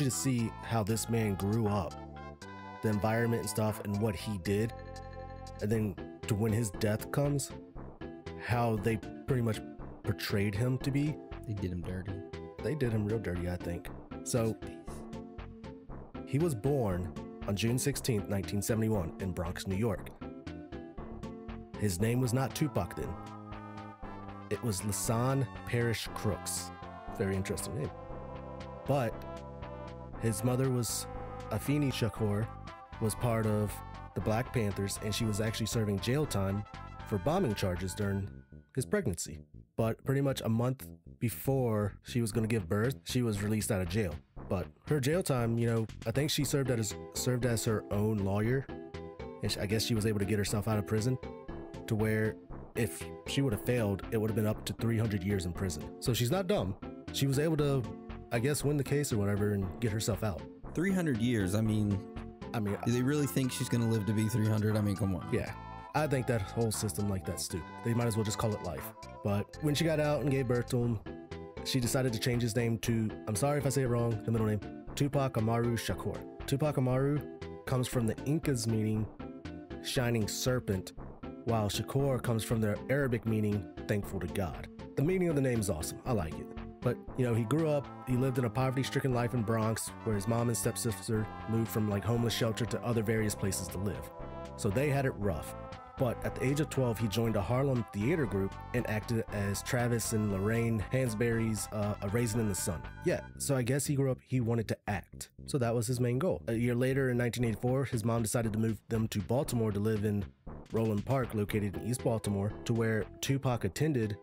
you to see how this man grew up, the environment and stuff, and what he did, and then to when his death comes, how they pretty much portrayed him to be. They did him dirty. They did him real dirty, I think. So, he was born on June 16th, 1971 in Bronx, New York. His name was not Tupac then. It was Lasan Parrish Crooks. Very interesting name. But his mother was Afeni Shakur, was part of the Black Panthers, and she was actually serving jail time for bombing charges during his pregnancy. But pretty much a month before she was going to give birth, she was released out of jail. But her jail time, you know, I think she served as her own lawyer, and I guess she was able to get herself out of prison, to where if she would have failed, it would have been up to 300 years in prison. So she's not dumb. She was able to, I guess, win the case or whatever and get herself out. 300 years. I mean, do they really think she's going to live to be 300? I mean, come on. Yeah. I think that whole system like that's stupid. They might as well just call it life. But when she got out and gave birth to him, she decided to change his name to, I'm sorry if I say it wrong, the middle name, Tupac Amaru Shakur. Tupac Amaru comes from the Incas meaning shining serpent, while Shakur comes from the Arabic meaning thankful to God. The meaning of the name is awesome. I like it. But, you know, he grew up, he lived in a poverty-stricken life in Bronx, where his mom and stepsister moved from like homeless shelter to other various places to live. So they had it rough. But at the age of 12, he joined a Harlem theater group and acted as Travis and Lorraine Hansberry's A Raisin in the Sun. Yeah, so I guess he grew up, he wanted to act. So that was his main goal. A year later in 1984, his mom decided to move them to Baltimore to live in Roland Park, located in East Baltimore, to where Tupac attended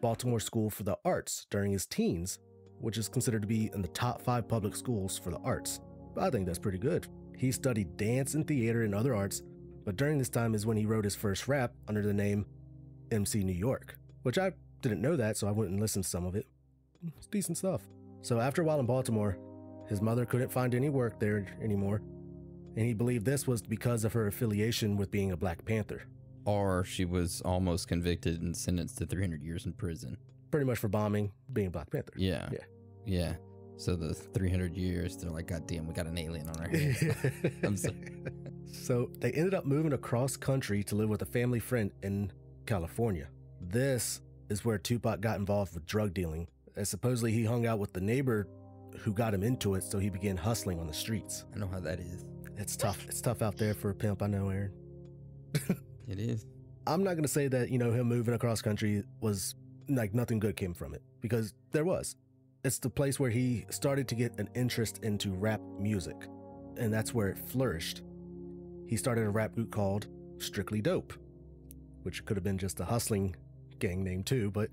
Baltimore School for the Arts during his teens, which is considered to be in the top 5 public schools for the arts. But I think that's pretty good. He studied dance and theater and other arts, but during this time is when he wrote his first rap under the name MC New York, which I didn't know that, so I went and listened to some of it. It's decent stuff. So after a while in Baltimore, his mother couldn't find any work there anymore, and he believed this was because of her affiliation with being a Black Panther. Or she was almost convicted and sentenced to 300 years in prison. Pretty much for bombing, being a Black Panther. Yeah. Yeah. So the 300 years, they're like, God damn, we got an alien on our hands. I'm sorry. So they ended up moving across country to live with a family friend in California. This is where Tupac got involved with drug dealing, as supposedly he hung out with the neighbor who got him into it, so he began hustling on the streets. I know how that is. It's tough. It's tough out there for a pimp, I know, Aaron. It is. I'm not going to say that, you know, him moving across country was like nothing good came from it, because there was. It's the place where he started to get an interest into rap music, and that's where it flourished. He started a rap group called Strictly Dope, which could have been just a hustling gang name too, but,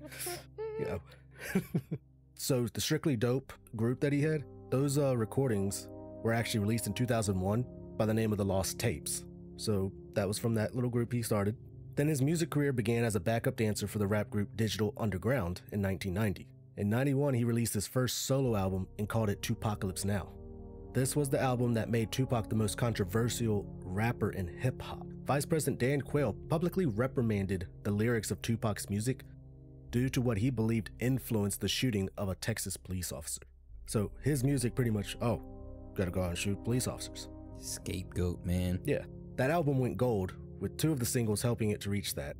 you know. So the Strictly Dope group that he had, those recordings were actually released in 2001 by the name of The Lost Tapes. So that was from that little group he started. Then his music career began as a backup dancer for the rap group Digital Underground in 1990. In 91, he released his first solo album and called it Tupacalypse Now. This was the album that made Tupac the most controversial rapper in hip-hop. Vice President Dan Quayle publicly reprimanded the lyrics of Tupac's music due to what he believed influenced the shooting of a Texas police officer. So his music pretty much, gotta go out and shoot police officers. Scapegoat, man. Yeah. That album went gold, with 2 of the singles helping it to reach that,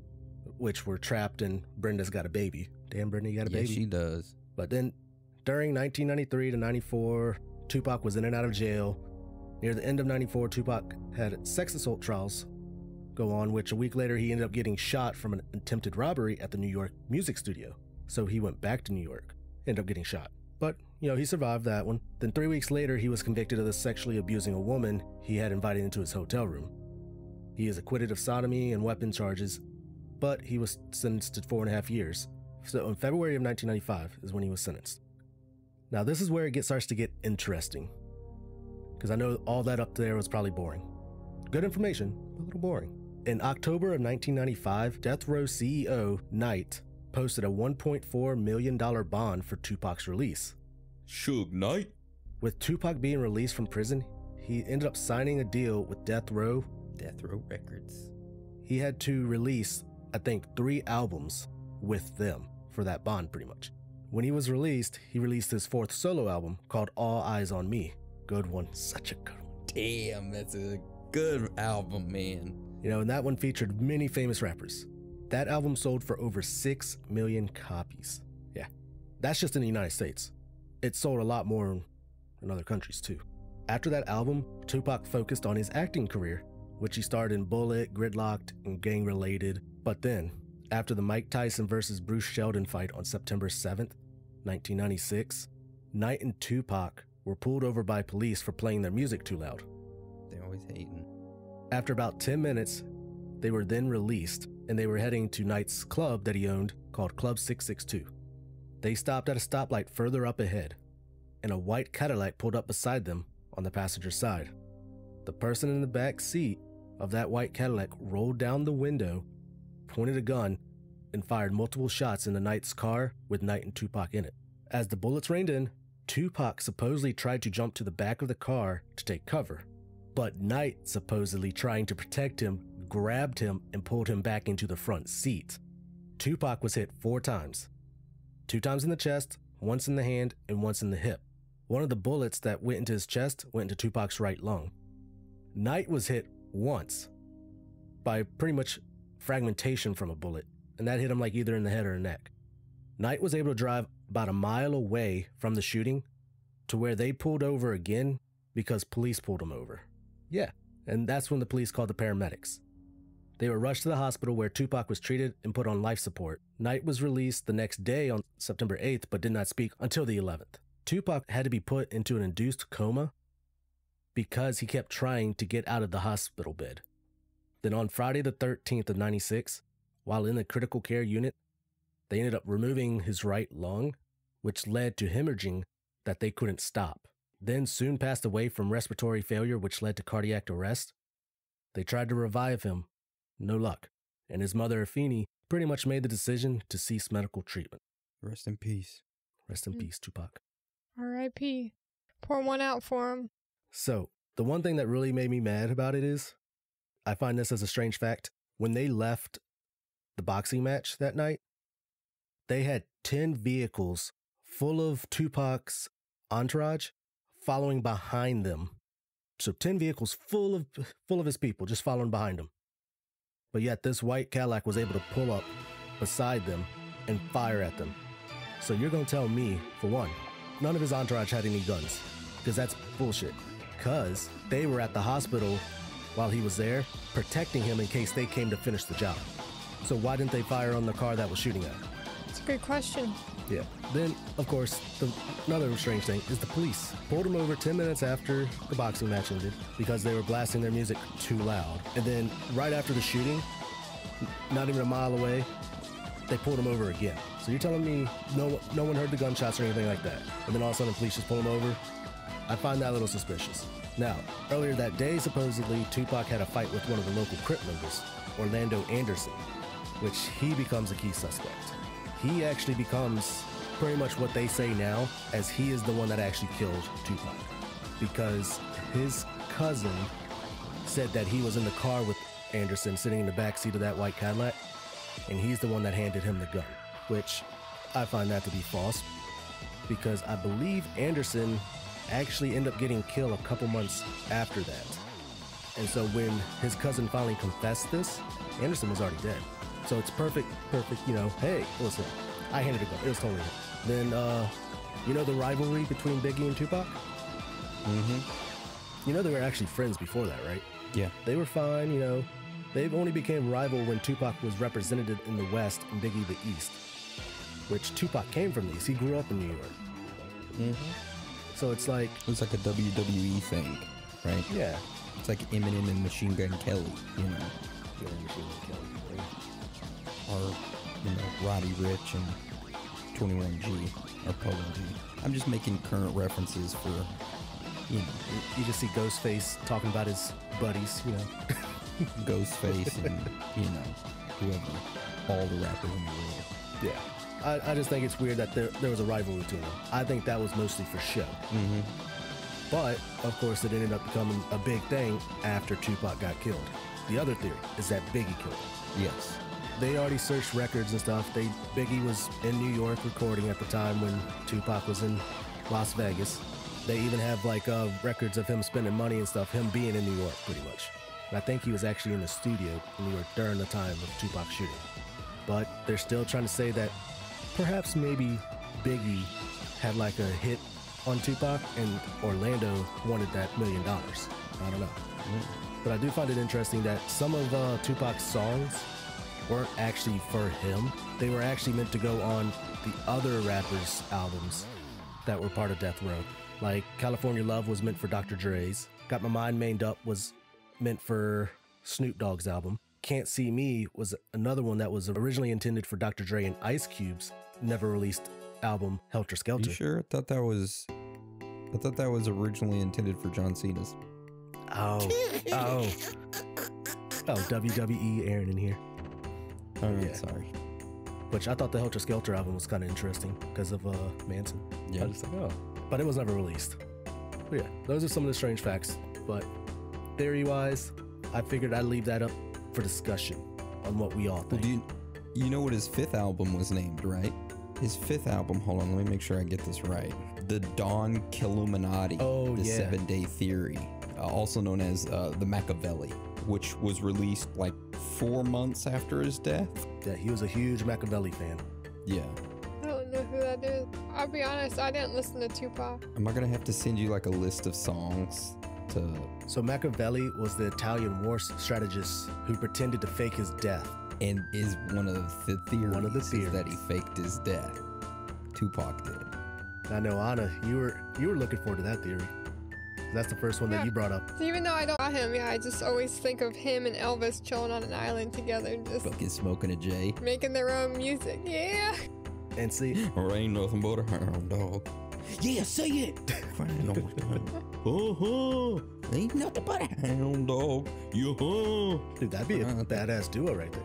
which were Trapped and Brenda's Got a Baby. Damn, Brenda, you got a baby. Yeah, she does. But then, during 1993 to 94, Tupac was in and out of jail. Near the end of 94, Tupac had sex assault trials go on, which a week later he ended up getting shot from an attempted robbery at the New York music studio. So he went back to New York, ended up getting shot. But, you know, he survived that one. Then 3 weeks later, he was convicted of sexually abusing a woman he had invited into his hotel room. He is acquitted of sodomy and weapon charges, but he was sentenced to 4.5 years. So in February of 1995 is when he was sentenced. Now this is where it starts to get interesting, because I know all that up there was probably boring. Good information, but a little boring. In October of 1995, Death Row CEO Knight posted a $1.4 million bond for Tupac's release. Suge Knight? With Tupac being released from prison, he ended up signing a deal with Death Row Records. He had to release, I think, 3 albums with them for that bond, pretty much. When he was released, he released his 4th solo album called All Eyes on Me. Good one. Such a good one. Damn, that's a good album, man. You know, and that one featured many famous rappers. That album sold for over 6 million copies. Yeah, that's just in the United States. It sold a lot more in other countries too. After that album, Tupac focused on his acting career, which he starred in Bullet, Gridlocked, and Gang Related. But then, after the Mike Tyson versus Bruce Sheldon fight on September 7th, 1996, Knight and Tupac were pulled over by police for playing their music too loud. They're always hating. After about 10 minutes, they were then released, and they were heading to Knight's club that he owned called Club 662. They stopped at a stoplight further up ahead, and a white Cadillac pulled up beside them on the passenger side. The person in the back seat of that white Cadillac rolled down the window, pointed a gun, and fired multiple shots into Knight's car with Knight and Tupac in it. As the bullets rained in, Tupac supposedly tried to jump to the back of the car to take cover, but Knight, supposedly trying to protect him, grabbed him and pulled him back into the front seat. Tupac was hit 4 times. 2 times in the chest, once in the hand, and once in the hip. One of the bullets that went into his chest went into Tupac's right lung. Knight was hit once by pretty much fragmentation from a bullet, and that hit him like either in the head or the neck. Knight was able to drive about a mile away from the shooting to where they pulled over again because police pulled him over. Yeah, and that's when the police called the paramedics. They were rushed to the hospital where Tupac was treated and put on life support. Knight was released the next day on September 8th, but did not speak until the 11th. Tupac had to be put into an induced coma because he kept trying to get out of the hospital bed. Then on Friday the 13th of 96, while in the critical care unit, they ended up removing his right lung, which led to hemorrhaging that they couldn't stop. Then soon passed away from respiratory failure, which led to cardiac arrest. They tried to revive him. No luck. And his mother, Afeni, pretty much made the decision to cease medical treatment. Rest in peace. Rest in peace, Tupac. R.I.P. Pour one out for him. So, the one thing that really made me mad about it is, I find this as a strange fact, when they left the boxing match that night, they had 10 vehicles full of Tupac's entourage following behind them. So 10 vehicles full of his people just following behind him. But yet this white Cadillac was able to pull up beside them and fire at them. So you're going to tell me, for one, none of his entourage had any guns, because that's bullshit. Because they were at the hospital while he was there, protecting him in case they came to finish the job. So why didn't they fire on the car that was shooting at him? It's a good question. Yeah. Then, of course, another strange thing is the police pulled him over 10 minutes after the boxing match ended because they were blasting their music too loud. And then right after the shooting, not even a mile away, they pulled him over again. So you're telling me no one heard the gunshots or anything like that, and then all of a sudden the police just pull him over? I find that a little suspicious. Now, earlier that day, supposedly, Tupac had a fight with one of the local Crip members, Orlando Anderson, which he becomes a key suspect. He actually becomes pretty much what they say now, as he is the one that actually killed Tupac, because his cousin said that he was in the car with Anderson sitting in the back seat of that white Cadillac, and he's the one that handed him the gun, which I find that to be false, because I believe Anderson actually ended up getting killed a couple months after that. And so when his cousin finally confessed this, Anderson was already dead. So it's perfect, you know, hey, listen, I handed it gun. It was totally him. Then, you know the rivalry between Biggie and Tupac? Mm-hmm. You know they were actually friends before that, right? Yeah. They were fine, you know. They only became rival when Tupac was represented in the West and Biggie the East, which Tupac came from the East. He grew up in New York. Mm-hmm. So it's like... It was like a WWE thing, right? Yeah. It's like Eminem and Machine Gun Kelly, you know. Yeah, Machine Gun Kelly. Or, you know, Roddy Ricch and 21G or Polo G. I'm just making current references for, you know. You just see Ghostface talking about his buddies, you know. Ghostface and, you know, whoever, all the rappers in the world. Yeah. I just think it's weird that there was a rivalry between them. I think that was mostly for show. Mm-hmm. But, of course, it ended up becoming a big thing after Tupac got killed. The other theory is that Biggie killed him. Yes. they already searched records and stuff. Biggie was in New York recording at the time when Tupac was in Las Vegas. They even have like records of him spending money and stuff, him being in New York pretty much. And I think he was actually in the studio in New York during the time of Tupac's shooting. But they're still trying to say that perhaps maybe Biggie had like a hit on Tupac and Orlando wanted that $1 million. I don't know. But I do find it interesting that some of Tupac's songs weren't actually for him. They were actually meant to go on the other rappers' albums that were part of Death Row. Like California Love was meant for Dr. Dre's. Got My Mind Made Up was meant for Snoop Dogg's album. Can't See Me was another one that was originally intended for Dr. Dre and Ice Cube's never released album, Helter Skelter. You sure? I thought that was originally intended for John Cena's. Oh, WWE Aaron in here. All right, Yeah. sorry. Which I thought the Helter Skelter album was kind of interesting because of Manson. Yeah. I was like, oh. But it was never released. But yeah, those are some of the strange facts. But theory-wise, I figured I'd leave that up for discussion on what we all Well, think. you know what his 5th album was named, right? His 5th album, hold on, let me make sure I get this right. The Don Killuminati, Oh, the yeah. 7-Day Theory, also known as the Machiavelli, which was released like 4 months after his death. Yeah, he was a huge Machiavelli fan. Yeah. I don't know who that is. I'll be honest, I didn't listen to Tupac. Am I gonna have to send you like a list of songs to... So Machiavelli was the Italian war strategist who pretended to fake his death. And is one of the theories, One of the is theories. that he faked his death. Tupac did. I know, Anna, you were looking forward to that theory. That's the first one that Yeah. you brought up. Even though I don't know him, yeah, I just always think of him and Elvis chilling on an island together, just Fucking smoking a J. making their own music. Yeah. And see, Or ain't nothing but a hound dog. Yeah, say it. Crying all the time. Ain't nothing but a hound dog. Yeah. dude, that'd be a badass duo right there.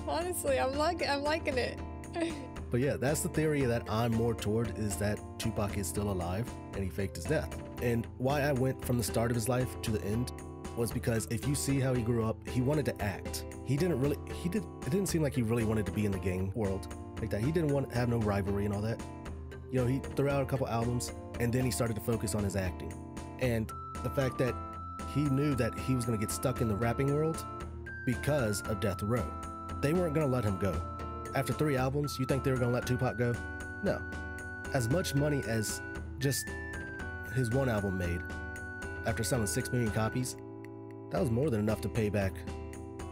Honestly, I'm liking it. But yeah, that's the theory that I'm more toward, is that Tupac is still alive and he faked his death. And why I went from the start of his life to the end was because if you see how he grew up, he wanted to act. It didn't seem like he really wanted to be in the gang world like that. He didn't want to have no rivalry and all that. You know, he threw out a couple albums and then he started to focus on his acting. And the fact that he knew that he was going to get stuck in the rapping world because of Death Row. They weren't going to let him go. After 3 albums, you think they were going to let Tupac go? No. As much money as just his one album made, after selling 6 million copies, that was more than enough to pay back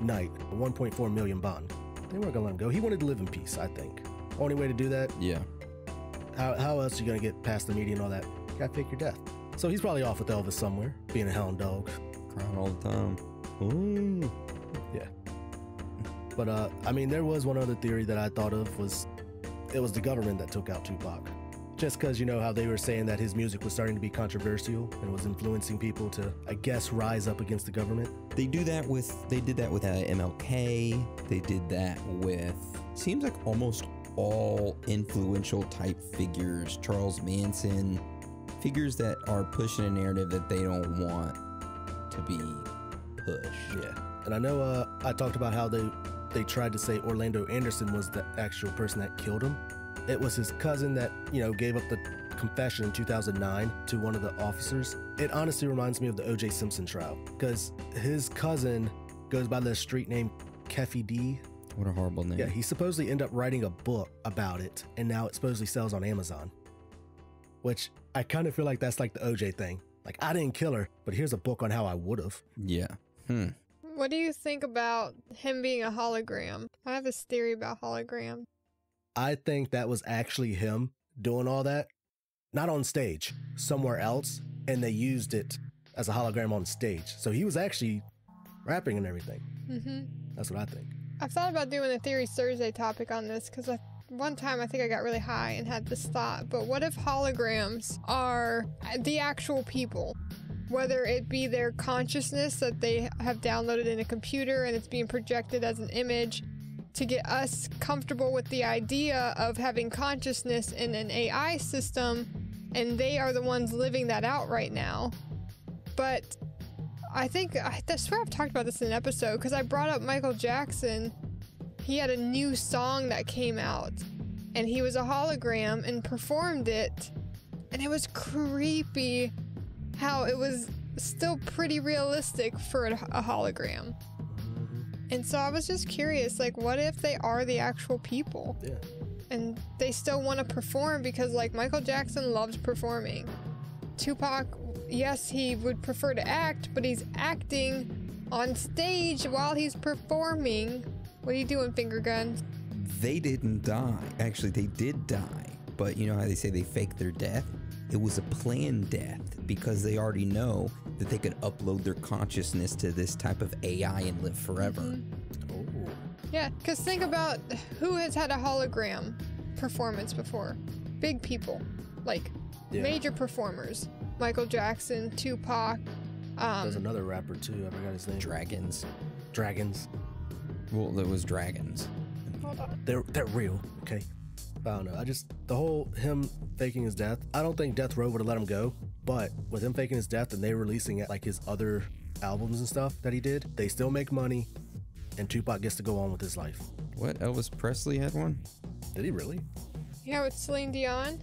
Knight a 1.4 million bond. They weren't going to let him go. He wanted to live in peace, I think. Only way to do that, Yeah. how else are you going to get past the media and all that? You got to fake your death. So he's probably off with Elvis somewhere, being a hound dog. Crying all the time. Ooh. Yeah. But I mean, there was one other theory that I thought of, it was the government that took out Tupac. Just because, you know, how they were saying that his music was starting to be controversial and was influencing people to, I guess, rise up against the government. They did that with MLK. They did that with, seems like almost all influential type figures. Charles Manson, figures that are pushing a narrative that they don't want to be pushed. Yeah. And I know I talked about how they tried to say Orlando Anderson was the actual person that killed him. It was his cousin that, you know, gave up the confession in 2009 to one of the officers. It honestly reminds me of the O.J. Simpson trial, because his cousin goes by the street name Keffy D. What a horrible name. Yeah, he supposedly ended up writing a book about it, and now it supposedly sells on Amazon. Which I kind of feel like that's like the O.J. thing. Like, I didn't kill her, but here's a book on how I would have. Yeah. What do you think about him being a hologram? I have this theory about hologram. I think that was actually him doing all that, not on stage, somewhere else, and they used it as a hologram on stage. So he was actually rapping and everything. That's what I think. I've thought about doing a Theory Thursday topic on this because one time I think I got really high and had this thought, but what if holograms are the actual people? Whether it be their consciousness that they have downloaded in a computer and it's being projected as an image to get us comfortable with the idea of having consciousness in an AI system, and they are the ones living that out right now. But I swear I've talked about this in an episode because I brought up Michael Jackson he had a new song that came out, and he was a hologram and performed it, and it was creepy how it was still pretty realistic for a hologram. And so I was just curious, like, what if they are the actual people? Yeah. And they still want to perform because, like, Michael Jackson loved performing. Tupac, yes, he would prefer to act, but he's acting on stage while he's performing. What are you doing, finger guns? They didn't die. Actually, they did die. But you know how they say they faked their death? It was a planned death because they already know that they could upload their consciousness to this type of AI and live forever. Oh. Yeah, because think about who has had a hologram performance before. Big people, like major performers. Michael Jackson, Tupac. There's another rapper too. I forgot his name. Dragons. Well, there was dragons. Hold on. They're real. Okay. I don't know. The whole him faking his death. I don't think Death Row would have let him go. But with him faking his death and they releasing it like his other albums and stuff that he did, they still make money, and Tupac gets to go on with his life. What? Elvis Presley had one? Did he really? Yeah, with Celine Dion.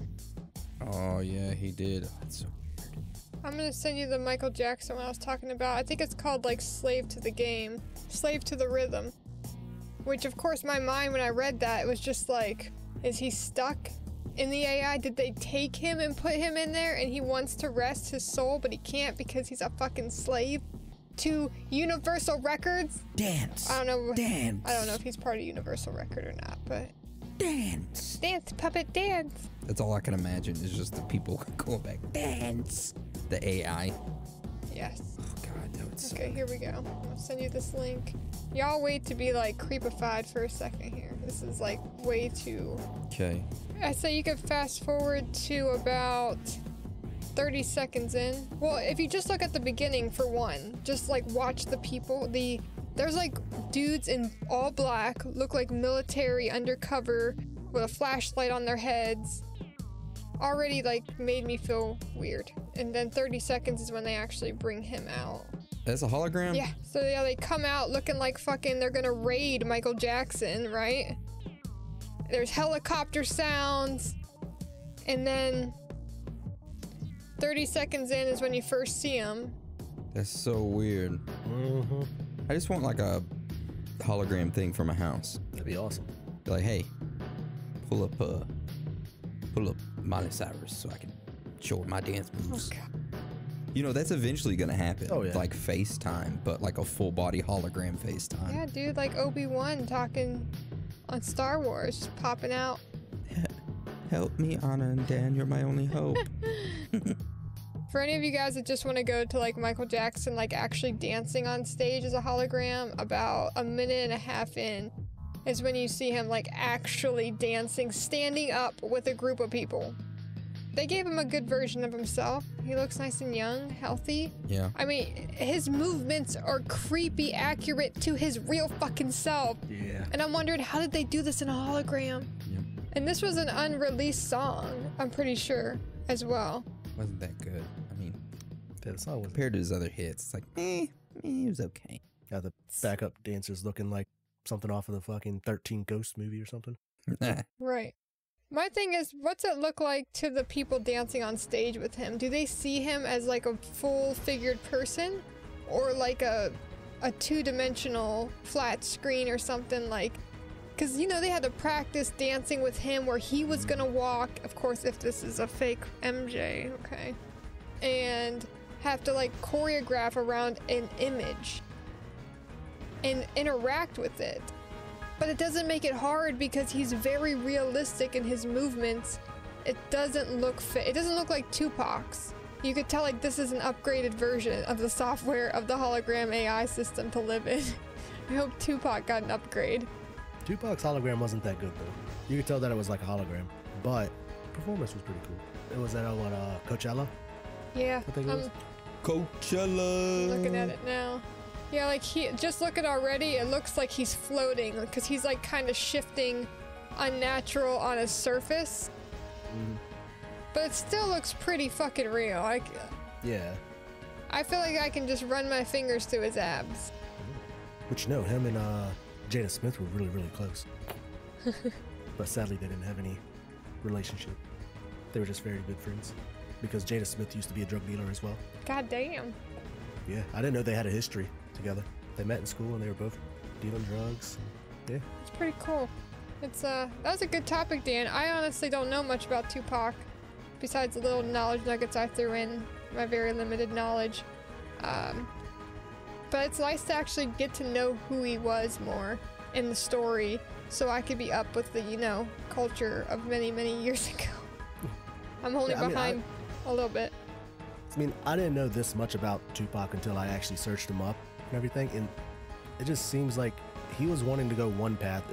Oh, yeah, he did. Oh, that's so weird. I'm gonna send you the Michael Jackson one I was talking about. I think it's called like Slave to the Game, Slave to the Rhythm. Which, of course, my mind when I read that, it was just like, is he stuck in the AI? Did they take him and put him in there and he wants to rest his soul, but he can't because he's a fucking slave to Universal Records? Dance. I don't know. Dance. I don't know if he's part of Universal Record or not, but Dance. dance, puppet, dance. That's all I can imagine is just the people going back. Dance. The AI. Yes. Oh, God, no, it's Okay, here we go. I'll send you this link. Y'all wait to be like creepified for a second here. This is like way too... Okay. I say you could fast forward to about 30 seconds in. Well, if you just look at the beginning for one, just like watch the people. There's like dudes in all black, look like military undercover with a flashlight on their heads. Already like made me feel weird. And then 30 seconds is when they actually bring him out. That's a hologram? Yeah, so yeah, they come out looking like fucking they're gonna raid Michael Jackson, right? There's helicopter sounds, and then 30 seconds in is when you first see him. That's so weird. Mm-hmm. I just want like a hologram thing for my house. That'd be awesome. Be like, hey, pull up Miley Cyrus so I can show her my dance moves. Oh, God. You know, that's eventually gonna happen. Oh, yeah. Like FaceTime, but like a full body hologram FaceTime. Yeah, dude, like Obi-Wan talking on Star Wars, just popping out. Help me, Anna and Dan, you're my only hope. For any of you guys that just want to go to like Michael Jackson, like actually dancing on stage as a hologram, about a minute and a half in is when you see him like actually dancing, standing up with a group of people. They gave him a good version of himself. He looks nice and young, healthy. Yeah. I mean, his movements are creepy accurate to his real fucking self. Yeah. And I'm wondering, how did they do this in a hologram? Yep. And this was an unreleased song, I'm pretty sure, as well. Wasn't that good? I mean, Yeah, the song was. compared to his other hits, it's like, it was okay. Yeah, the backup dancers looking like something off of the fucking 13 Ghosts movie or something. Right. My thing is, what's it look like to the people dancing on stage with him? Do they see him as like a full-figured person? Or like a two-dimensional flat screen or something like... Because, you know, they had to practice dancing with him where he was gonna walk, of course, if this is a fake MJ, okay? And have to like choreograph around an image and interact with it. But it doesn't make it hard because he's very realistic in his movements. It doesn't look it doesn't look like Tupac's. You could tell like this is an upgraded version of the software of the hologram AI system to live in. I hope Tupac got an upgrade. Tupac's hologram wasn't that good though. You could tell that it was like a hologram, but performance was pretty cool. It was at Coachella. Yeah, I think it was. Coachella. Looking at it now. Yeah, like just look at already, it looks like he's floating because he's like kind of shifting unnatural on his surface. But it still looks pretty fucking real. Yeah. I feel like I can just run my fingers through his abs. Which, no, him and Jada Smith were really, really close. But sadly, they didn't have any relationship. They were just very good friends. Because Jada Smith used to be a drug dealer as well. God damn. Yeah, I didn't know they had a history together. They met in school and they were both dealing drugs. Yeah. It's pretty cool. It's that was a good topic, Dan. I honestly don't know much about Tupac, besides the little knowledge nuggets I threw in, my very limited knowledge. But it's nice to actually get to know who he was more in the story, so I could be up with the, culture of many, many years ago. I'm only behind a little bit. I mean, I didn't know this much about Tupac until I actually searched him up and everything, and it just seems like he was wanting to go one path.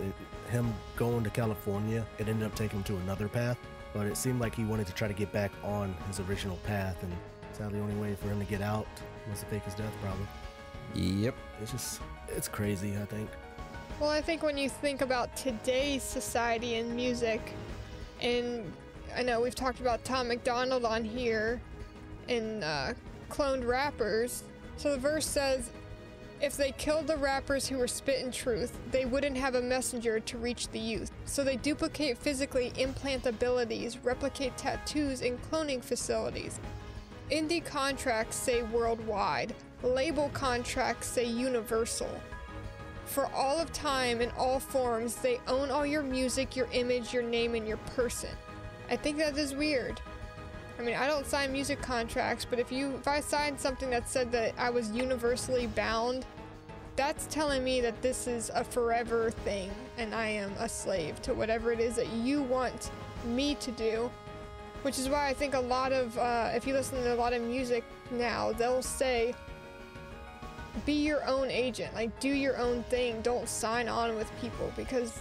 Him going to California, it ended up taking him to another path, but it seemed like he wanted to try to get back on his original path, and sadly the only way for him to get out was to fake his death, probably. Yep. It's crazy, I think. Well, I think when you think about today's society and music, and I know we've talked about Tom McDonald on here and cloned rappers. So the verse says, if they killed the rappers who were spitting truth, they wouldn't have a messenger to reach the youth. So they duplicate physically, implant abilities, replicate tattoos in cloning facilities. Indie contracts say worldwide. Label contracts say universal. For all of time in all forms, they own all your music, your image, your name, and your person. I think that is weird. I mean, I don't sign music contracts, but if I signed something that said that I was universally bound, that's telling me that this is a forever thing, and I am a slave to whatever it is that you want me to do. Which is why I think a lot of, if you listen to a lot of music now, they'll say, be your own agent, like do your own thing, don't sign on with people, because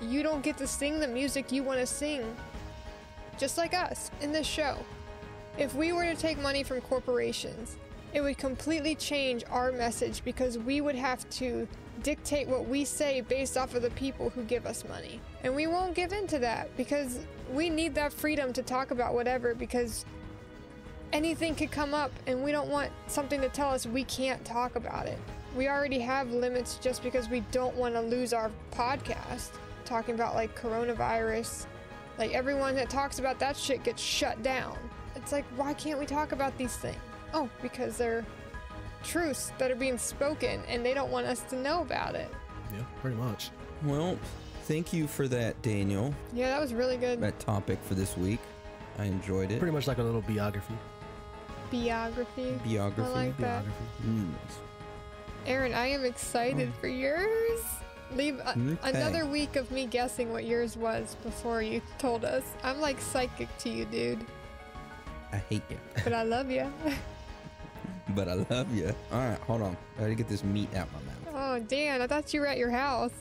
you don't get to sing the music you want to sing. Just like us in this show. If we were to take money from corporations, it would completely change our message, because we would have to dictate what we say based off of the people who give us money. And we won't give in to that, because we need that freedom to talk about whatever, because anything could come up and we don't want something to tell us we can't talk about it. We already have limits just because we don't want to lose our podcast talking about like coronavirus. Like everyone that talks about that shit gets shut down. It's like, why can't we talk about these things? Oh, because they're truths that are being spoken and they don't want us to know about it. Yeah, pretty much. Well, thank you for that, Daniel. Yeah, that was really good. That topic for this week. I enjoyed it. Pretty much like a little biography. Biography. Biography. I like that. Aaron, I am excited for yours. Leave another week of me guessing what yours was before you told us. I'm like psychic to you, dude. I hate you. But I love you. But I love you. All right, hold on. I gotta get this meat out my mouth. Oh, Dan, I thought you were at your house.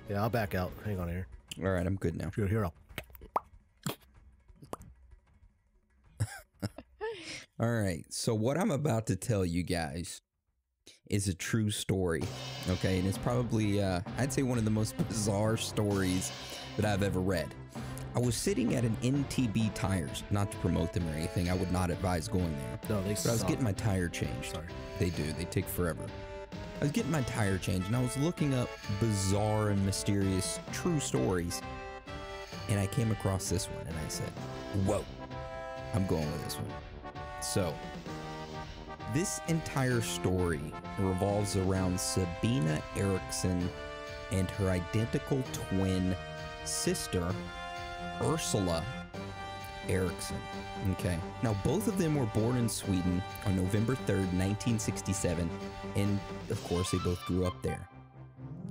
Yeah, I'll back out. Hang on here. All right, I'm good now. Here, I'll. All right, so what I'm about to tell you guys is a true story, okay? And it's probably, I'd say one of the most bizarre stories that I've ever read. I was sitting at an NTB Tires, not to promote them or anything. I would not advise going there. No, they But I was suck. getting my tire changed. Sorry. They do. They take forever. I was getting my tire changed, and I was looking up bizarre and mysterious true stories, and I came across this one, and I said, whoa, I'm going with this one. So, this entire story revolves around Sabina Eriksson and her identical twin sister, Ursula Eriksson. Okay. Now, both of them were born in Sweden on November 3rd, 1967, and of course, they both grew up there.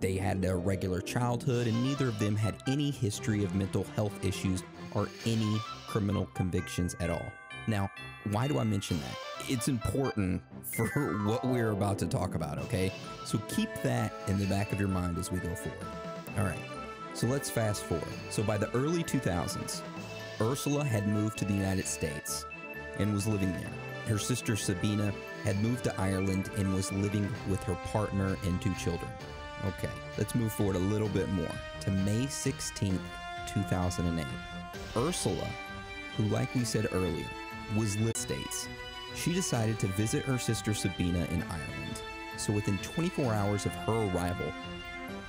They had a regular childhood, and neither of them had any history of mental health issues or any criminal convictions at all. Now, why do I mention that? It's important for what we're about to talk about, okay? So keep that in the back of your mind as we go forward. All right, so let's fast forward. So by the early 2000s, Ursula had moved to the United States and was living there. Her sister Sabina had moved to Ireland and was living with her partner and 2 children. Okay, let's move forward a little bit more to May 16th, 2008. Ursula, who, like we said earlier, was living in the States, she decided to visit her sister Sabina in Ireland. So within 24 hours of her arrival,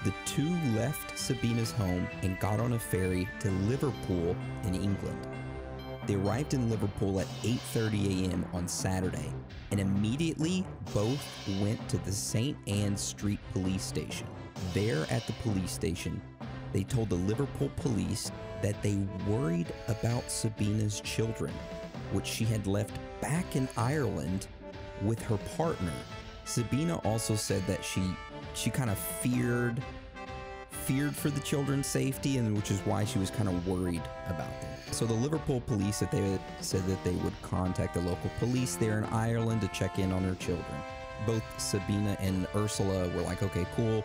the two left Sabina's home and got on a ferry to Liverpool in England. They arrived in Liverpool at 8:30 a.m. on Saturday, and immediately both went to the St. Anne's Street police station. There at the police station, they told the Liverpool police that they worried about Sabina's children, which she had left back in Ireland with her partner. Sabina also said that she kind of feared for the children's safety, and which is why she was kind of worried about them. So the Liverpool police said that they would contact the local police there in Ireland to check in on her children. Both Sabina and Ursula were like, okay, cool.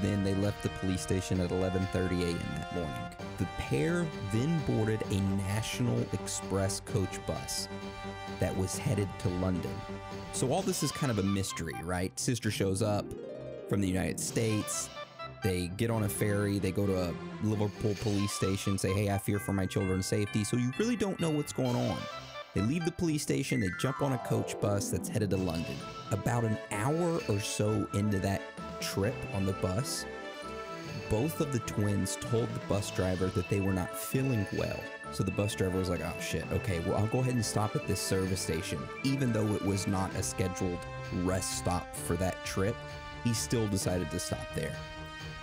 Then they left the police station at 11:30 a.m. that morning. The pair then boarded a National Express coach bus that was headed to London. So all this is kind of a mystery, right? Sister shows up from the United States. They get on a ferry, they go to a Liverpool police station, say, hey, I fear for my children's safety. So you really don't know what's going on. They leave the police station, they jump on a coach bus that's headed to London. About an hour or so into that trip on the bus, both of the twins told the bus driver that they were not feeling well. So the bus driver was like, oh shit, okay, well, I'll go ahead and stop at this service station. Even though it was not a scheduled rest stop for that trip, he still decided to stop there.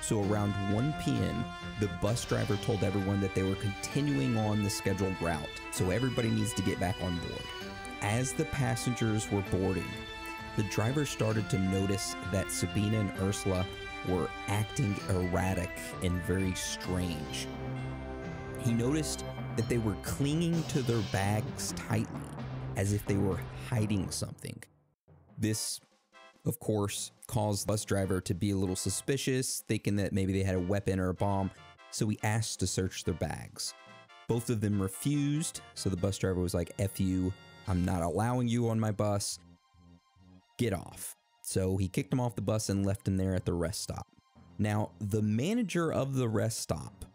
So around 1 p.m., the bus driver told everyone that they were continuing on the scheduled route, so everybody needs to get back on board. As the passengers were boarding, the driver started to notice that Sabina and Ursula were acting erratic and very strange. He noticed that they were clinging to their bags tightly, as if they were hiding something. This, of course, caused the bus driver to be a little suspicious, thinking that maybe they had a weapon or a bomb, so he asked to search their bags. Both of them refused, so the bus driver was like, F you, I'm not allowing you on my bus, get off. So he kicked them off the bus and left them there at the rest stop. Now, the manager of the rest stop,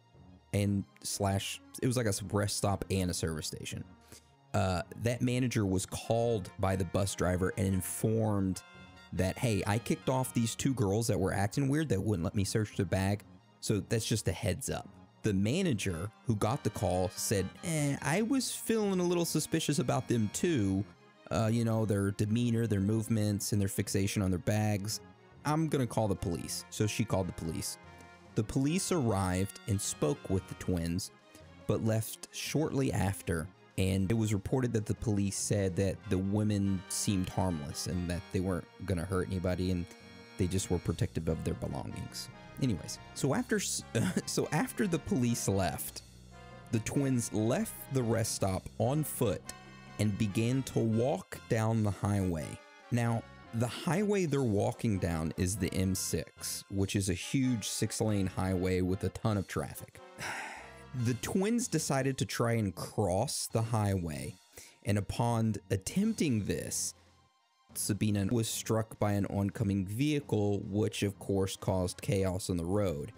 it was like a rest stop and a service station, that manager was called by the bus driver and informed that, hey, I kicked off these two girls that were acting weird that wouldn't let me search their bag, so that's just a heads up. The manager who got the call said, I was feeling a little suspicious about them too. Their demeanor, their movements, and their fixation on their bags. I'm gonna call the police. So she called the police. The police arrived and spoke with the twins, but left shortly after. And it was reported that the police said that the women seemed harmless and that they weren't gonna hurt anybody and they just were protective of their belongings. Anyways, so after the police left, the twins left the rest stop on foot and began to walk down the highway. Now, the highway they're walking down is the M6, which is a huge 6-lane highway with a ton of traffic. The twins decided to try and cross the highway, and upon attempting this, Sabina was struck by an oncoming vehicle, which of course caused chaos on the road.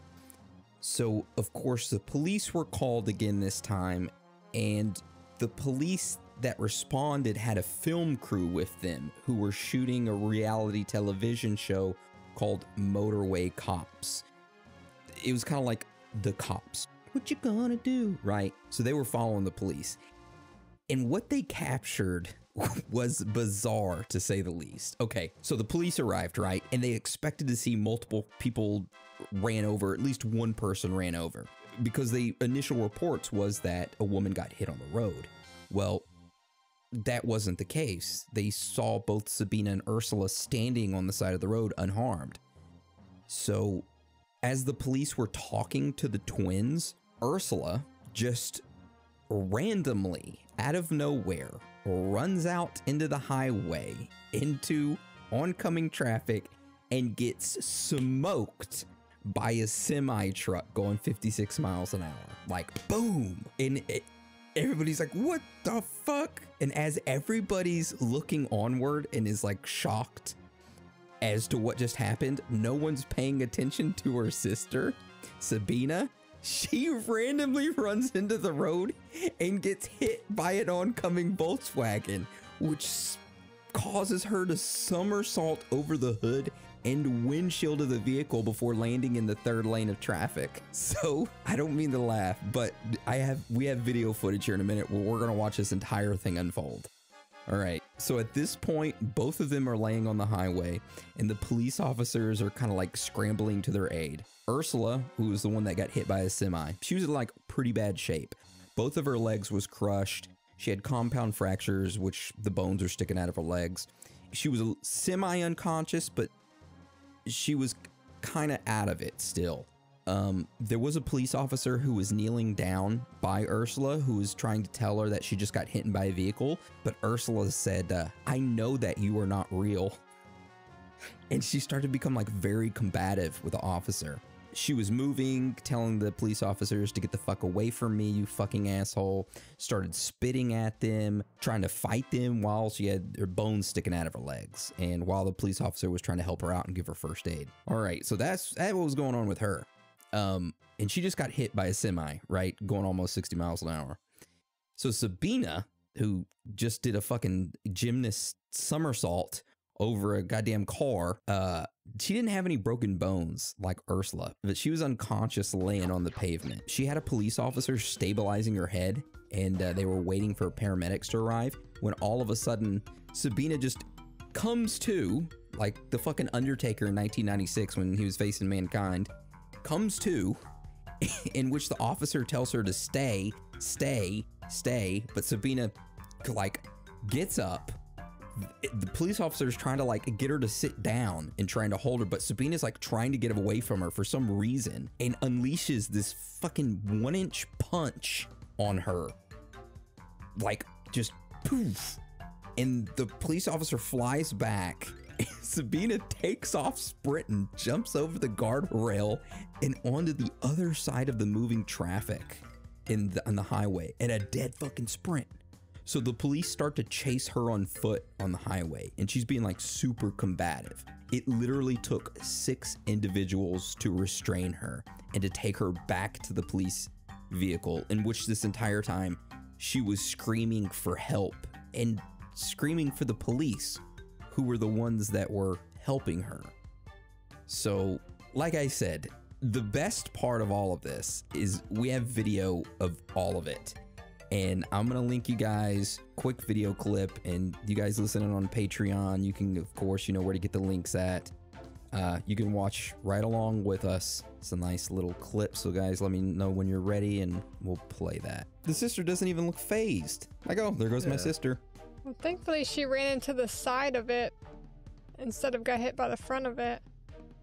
So, of course, the police were called again this time, and the police that responded had a film crew with them who were shooting a reality television show called Motorway Cops. It was kind of like The Cops. What you gonna do? Right? So they were following the police. And what they captured was bizarre, to say the least. Okay, so the police arrived, right? And they expected to see multiple people ran over, at least one person ran over, because the initial reports was that a woman got hit on the road. Well, that wasn't the case. They saw both Sabina and Ursula standing on the side of the road unharmed. So as the police were talking to the twins, Ursula just randomly, out of nowhere, runs out into the highway, into oncoming traffic, and gets smoked by a semi truck going 56 miles an hour. Like, boom! And everybody's like, what the fuck? And as everybody's looking onward and is like shocked as to what just happened, no one's paying attention to her sister, Sabina. She randomly runs into the road and gets hit by an oncoming Volkswagen, which causes her to somersault over the hood and windshield of the vehicle before landing in the third lane of traffic. So I don't mean to laugh, but we have video footage here in a minute where we're gonna watch this entire thing unfold. All right, so at this point, both of them are laying on the highway and the police officers are kind of like scrambling to their aid. Ursula, who was the one that got hit by a semi, she was in like pretty bad shape. Both of her legs was crushed. She had compound fractures, which the bones are sticking out of her legs. She was semi-unconscious, but she was kind of out of it still. There was a police officer who was kneeling down by Ursula who was trying to tell her that she just got hit by a vehicle, but Ursula said, I know that you are not real. And she started to become like very combative with the officer. She was moving, telling the police officers to get the fuck away from me, you fucking asshole. Started spitting at them, trying to fight them while she had her bones sticking out of her legs. And while the police officer was trying to help her out and give her first aid. All right, so that's what was going on with her. And she just got hit by a semi, right? Going almost 60 miles an hour. So Sabina, who just did a fucking gymnast somersault over a goddamn car, she didn't have any broken bones like Ursula, but she was unconscious laying on the pavement. She had a police officer stabilizing her head, and they were waiting for paramedics to arrive when all of a sudden Sabina just comes to, like the fucking Undertaker in 1996 when he was facing Mankind, comes to, in which the officer tells her to stay, but Sabina like gets up. The police officer is trying to like get her to sit down and trying to hold her, but Sabina's like trying to get away from her for some reason and unleashes this fucking 1-inch punch on her. Like just poof. And the police officer flies back. Sabina takes off sprinting, jumps over the guardrail and onto the other side of the moving traffic on the highway at a dead fucking sprint. So the police start to chase her on foot on the highway, and she's being like super combative. It literally took 6 individuals to restrain her and to take her back to the police vehicle, in which this entire time she was screaming for help and screaming for the police, who were the ones that were helping her. So, like I said, the best part of all of this is we have video of all of it. And I'm going to link you guys quick video clip, and you guys listening on Patreon, you can, of course, you know where to get the links at. You can watch right along with us. It's a nice little clip. So guys, let me know when you're ready and we'll play that. The sister doesn't even look phased. Like, oh, there goes my sister. Well, thankfully she ran into the side of it instead of got hit by the front of it.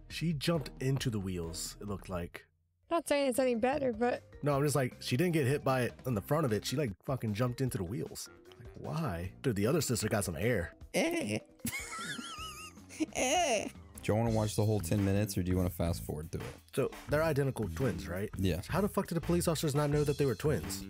She jumped into the wheels, it looked like. Not saying it's any better, but... No, I'm just like, she didn't get hit by it on the front of it. She like fucking jumped into the wheels. Like, why? Dude, the other sister got some air. Do you want to watch the whole 10 minutes or do you want to fast forward through it? So they're identical twins, right? Yeah. So how the fuck did the police officers not know that they were twins?